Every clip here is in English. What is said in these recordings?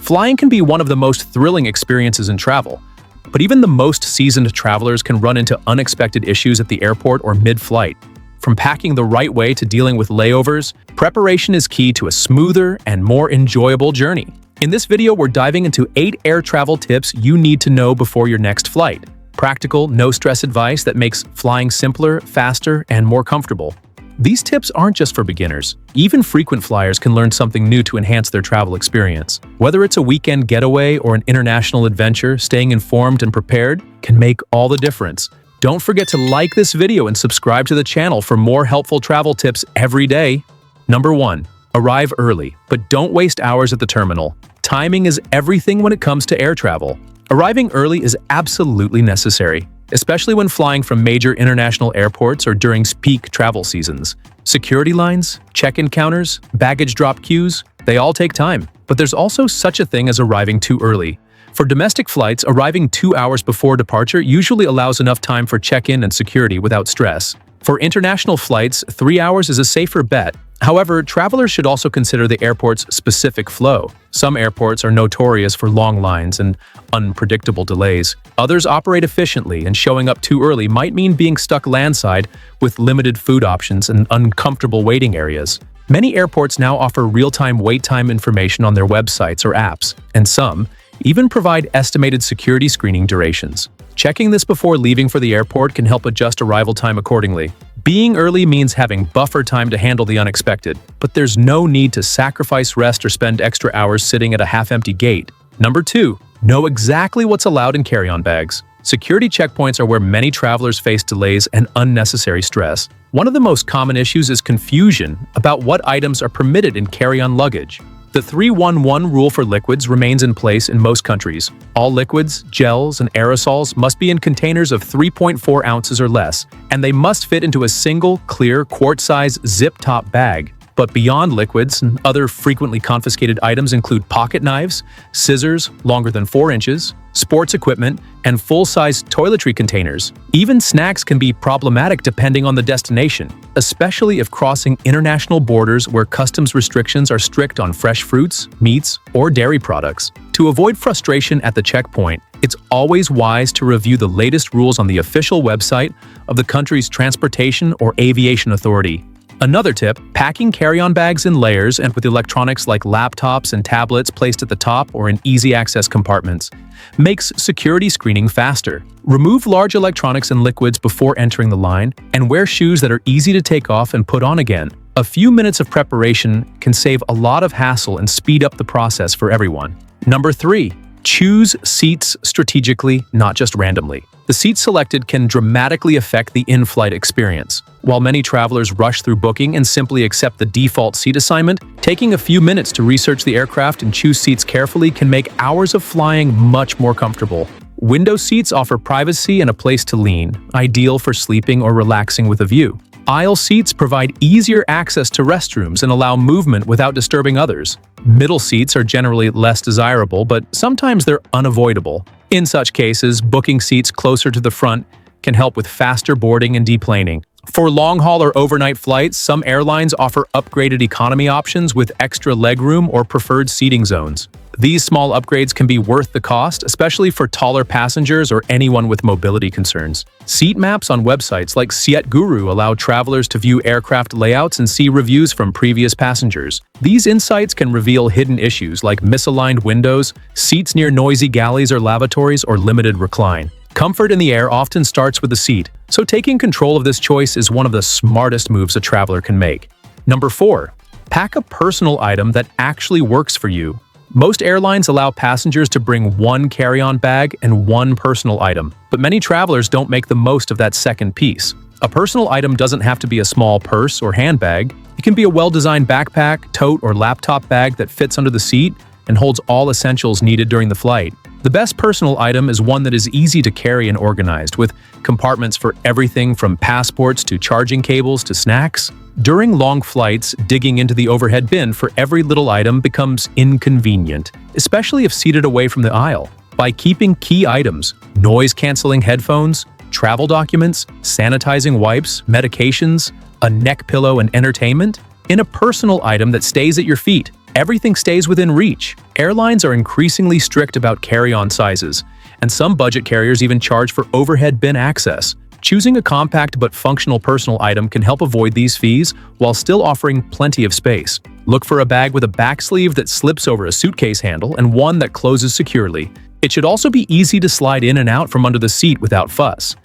Flying can be one of the most thrilling experiences in travel, but even the most seasoned travelers can run into unexpected issues at the airport or mid-flight. From packing the right way to dealing with layovers, preparation is key to a smoother and more enjoyable journey. In this video, we're diving into 8 air travel tips you need to know before your next flight. Practical, no-stress advice that makes flying simpler, faster, and more comfortable. These tips aren't just for beginners. Even frequent flyers can learn something new to enhance their travel experience. Whether it's a weekend getaway or an international adventure, staying informed and prepared can make all the difference. Don't forget to like this video and subscribe to the channel for more helpful travel tips every day. Number 1. Arrive early, but don't waste hours at the terminal. Timing is everything when it comes to air travel. Arriving early is absolutely necessary, especially when flying from major international airports or during peak travel seasons. Security lines, check-in counters, baggage drop queues, they all take time. But there's also such a thing as arriving too early. For domestic flights, arriving 2 hours before departure usually allows enough time for check-in and security without stress. For international flights, 3 hours is a safer bet. However, travelers should also consider the airport's specific flow. Some airports are notorious for long lines and unpredictable delays. Others operate efficiently, and showing up too early might mean being stuck landside with limited food options and uncomfortable waiting areas. Many airports now offer real-time wait time information on their websites or apps, and some even provide estimated security screening durations. Checking this before leaving for the airport can help adjust arrival time accordingly. Being early means having buffer time to handle the unexpected, but there's no need to sacrifice rest or spend extra hours sitting at a half-empty gate. Number 2. Know exactly what's allowed in carry-on bags. Security checkpoints are where many travelers face delays and unnecessary stress. One of the most common issues is confusion about what items are permitted in carry-on luggage. The 3-1-1 rule for liquids remains in place in most countries. All liquids, gels, and aerosols must be in containers of 3.4 ounces or less, and they must fit into a single, clear, quart-size zip-top bag. But beyond liquids, other frequently confiscated items include pocket knives, scissors longer than 4 inches, sports equipment, and full-size toiletry containers. Even snacks can be problematic depending on the destination, especially if crossing international borders where customs restrictions are strict on fresh fruits, meats, or dairy products. To avoid frustration at the checkpoint, it's always wise to review the latest rules on the official website of the country's transportation or aviation authority. Another tip, packing carry-on bags in layers and with electronics like laptops and tablets placed at the top or in easy-access compartments, makes security screening faster. Remove large electronics and liquids before entering the line, and wear shoes that are easy to take off and put on again. A few minutes of preparation can save a lot of hassle and speed up the process for everyone. Number 3. Choose seats strategically, not just randomly. The seat selected can dramatically affect the in-flight experience. While many travelers rush through booking and simply accept the default seat assignment, taking a few minutes to research the aircraft and choose seats carefully can make hours of flying much more comfortable. Window seats offer privacy and a place to lean, ideal for sleeping or relaxing with a view. Aisle seats provide easier access to restrooms and allow movement without disturbing others. Middle seats are generally less desirable, but sometimes they're unavoidable. In such cases, booking seats closer to the front can help with faster boarding and deplaning. For long-haul or overnight flights, some airlines offer upgraded economy options with extra legroom or preferred seating zones. These small upgrades can be worth the cost, especially for taller passengers or anyone with mobility concerns. Seat maps on websites like Seat Guru allow travelers to view aircraft layouts and see reviews from previous passengers. These insights can reveal hidden issues like misaligned windows, seats near noisy galleys or lavatories, or limited recline. Comfort in the air often starts with the seat, so taking control of this choice is one of the smartest moves a traveler can make. Number 4. Pack a personal item that actually works for you. Most airlines allow passengers to bring one carry-on bag and one personal item, but many travelers don't make the most of that second piece. A personal item doesn't have to be a small purse or handbag. It can be a well-designed backpack, tote, or laptop bag that fits under the seat and holds all essentials needed during the flight. The best personal item is one that is easy to carry and organized, with compartments for everything from passports to charging cables to snacks. During long flights, digging into the overhead bin for every little item becomes inconvenient, especially if seated away from the aisle. By keeping key items, noise-canceling headphones, travel documents, sanitizing wipes, medications, a neck pillow, and entertainment, in a personal item that stays at your feet, everything stays within reach. Airlines are increasingly strict about carry-on sizes, and some budget carriers even charge for overhead bin access. Choosing a compact but functional personal item can help avoid these fees while still offering plenty of space. Look for a bag with a back sleeve that slips over a suitcase handle and one that closes securely. It should also be easy to slide in and out from under the seat without fuss.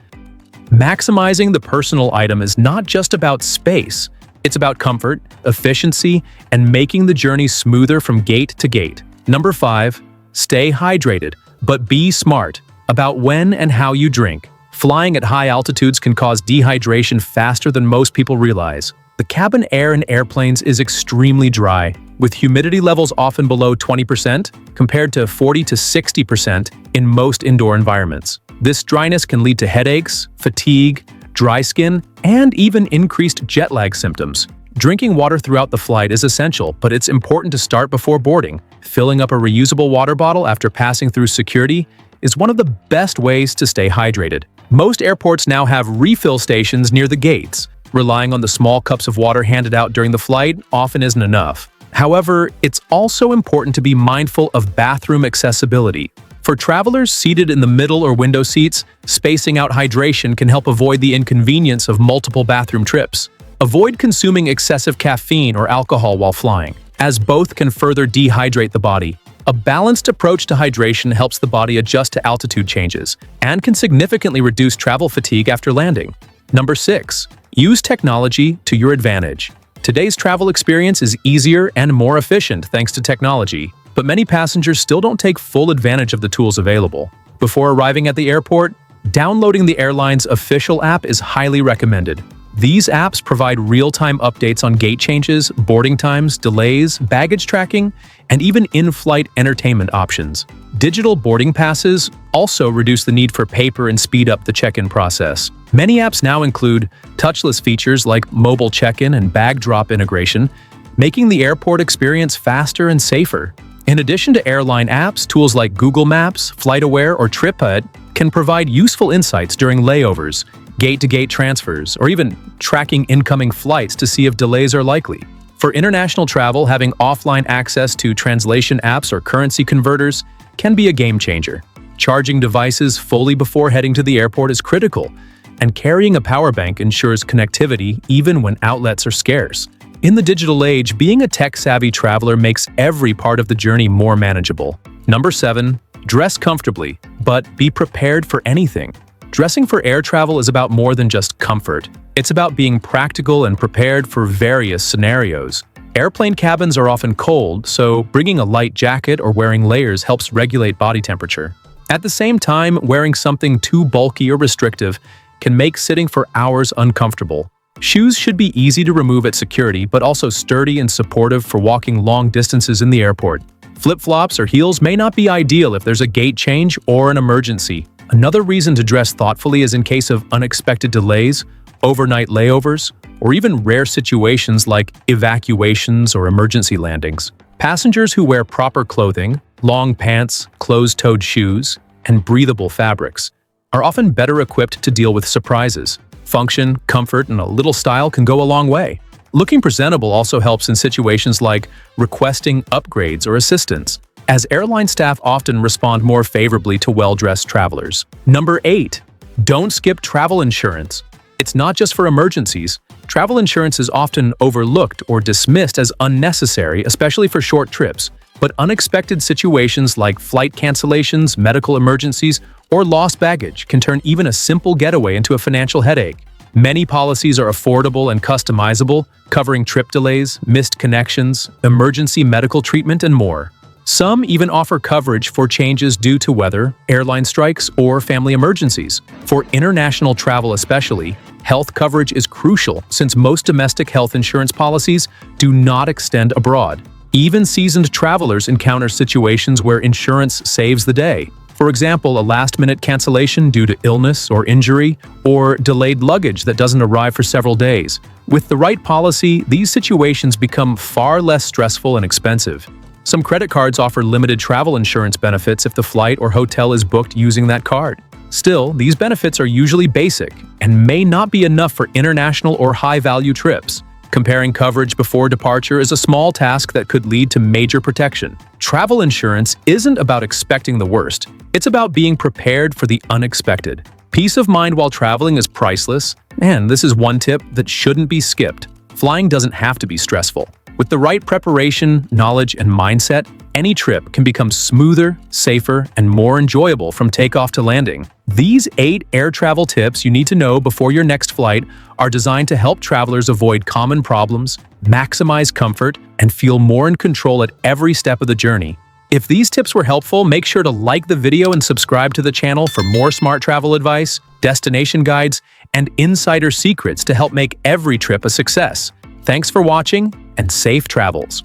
Maximizing the personal item is not just about space. It's about comfort, efficiency, and making the journey smoother from gate to gate. Number 5. Stay hydrated, but be smart about when and how you drink. Flying at high altitudes can cause dehydration faster than most people realize. The cabin air in airplanes is extremely dry, with humidity levels often below 20% compared to 40 to 60% in most indoor environments. This dryness can lead to headaches, fatigue, dry skin, and even increased jet lag symptoms. Drinking water throughout the flight is essential, but it's important to start before boarding. Filling up a reusable water bottle after passing through security is one of the best ways to stay hydrated. Most airports now have refill stations near the gates. Relying on the small cups of water handed out during the flight often isn't enough. However, it's also important to be mindful of bathroom accessibility. For travelers seated in the middle or window seats, spacing out hydration can help avoid the inconvenience of multiple bathroom trips. Avoid consuming excessive caffeine or alcohol while flying, as both can further dehydrate the body. A balanced approach to hydration helps the body adjust to altitude changes and can significantly reduce travel fatigue after landing. Number 6. Use technology to your advantage. Today's travel experience is easier and more efficient thanks to technology, but many passengers still don't take full advantage of the tools available. Before arriving at the airport, downloading the airline's official app is highly recommended. These apps provide real-time updates on gate changes, boarding times, delays, baggage tracking, and even in-flight entertainment options. Digital boarding passes also reduce the need for paper and speed up the check-in process. Many apps now include touchless features like mobile check-in and bag drop integration, making the airport experience faster and safer. In addition to airline apps, tools like Google Maps, FlightAware, or TripAd can provide useful insights during layovers, gate-to-gate transfers, or even tracking incoming flights to see if delays are likely. For international travel, having offline access to translation apps or currency converters can be a game-changer. Charging devices fully before heading to the airport is critical, and carrying a power bank ensures connectivity even when outlets are scarce. In the digital age, being a tech-savvy traveler makes every part of the journey more manageable. Number 7. Dress comfortably, but be prepared for anything. Dressing for air travel is about more than just comfort. It's about being practical and prepared for various scenarios. Airplane cabins are often cold, so bringing a light jacket or wearing layers helps regulate body temperature. At the same time, wearing something too bulky or restrictive can make sitting for hours uncomfortable. Shoes should be easy to remove at security, but also sturdy and supportive for walking long distances in the airport. Flip-flops or heels may not be ideal if there's a gate change or an emergency. Another reason to dress thoughtfully is in case of unexpected delays, overnight layovers, or even rare situations like evacuations or emergency landings. Passengers who wear proper clothing, long pants, closed-toed shoes, and breathable fabrics are often better equipped to deal with surprises. Function, comfort, and a little style can go a long way. Looking presentable also helps in situations like requesting upgrades or assistance, as airline staff often respond more favorably to well-dressed travelers. Number 8. Don't skip travel insurance. It's not just for emergencies. Travel insurance is often overlooked or dismissed as unnecessary, especially for short trips. But unexpected situations like flight cancellations, medical emergencies, or lost baggage can turn even a simple getaway into a financial headache. Many policies are affordable and customizable, covering trip delays, missed connections, emergency medical treatment, and more. Some even offer coverage for changes due to weather, airline strikes, or family emergencies. For international travel especially, health coverage is crucial since most domestic health insurance policies do not extend abroad. Even seasoned travelers encounter situations where insurance saves the day. For example, a last-minute cancellation due to illness or injury, or delayed luggage that doesn't arrive for several days. With the right policy, these situations become far less stressful and expensive. Some credit cards offer limited travel insurance benefits if the flight or hotel is booked using that card. Still, these benefits are usually basic and may not be enough for international or high-value trips. Comparing coverage before departure is a small task that could lead to major protection. Travel insurance isn't about expecting the worst. It's about being prepared for the unexpected. Peace of mind while traveling is priceless, and this is one tip that shouldn't be skipped. Flying doesn't have to be stressful. With the right preparation, knowledge, and mindset, any trip can become smoother, safer, and more enjoyable from takeoff to landing. These 8 air travel tips you need to know before your next flight are designed to help travelers avoid common problems, maximize comfort, and feel more in control at every step of the journey. If these tips were helpful, make sure to like the video and subscribe to the channel for more smart travel advice, destination guides, and insider secrets to help make every trip a success. Thanks for watching, and safe travels.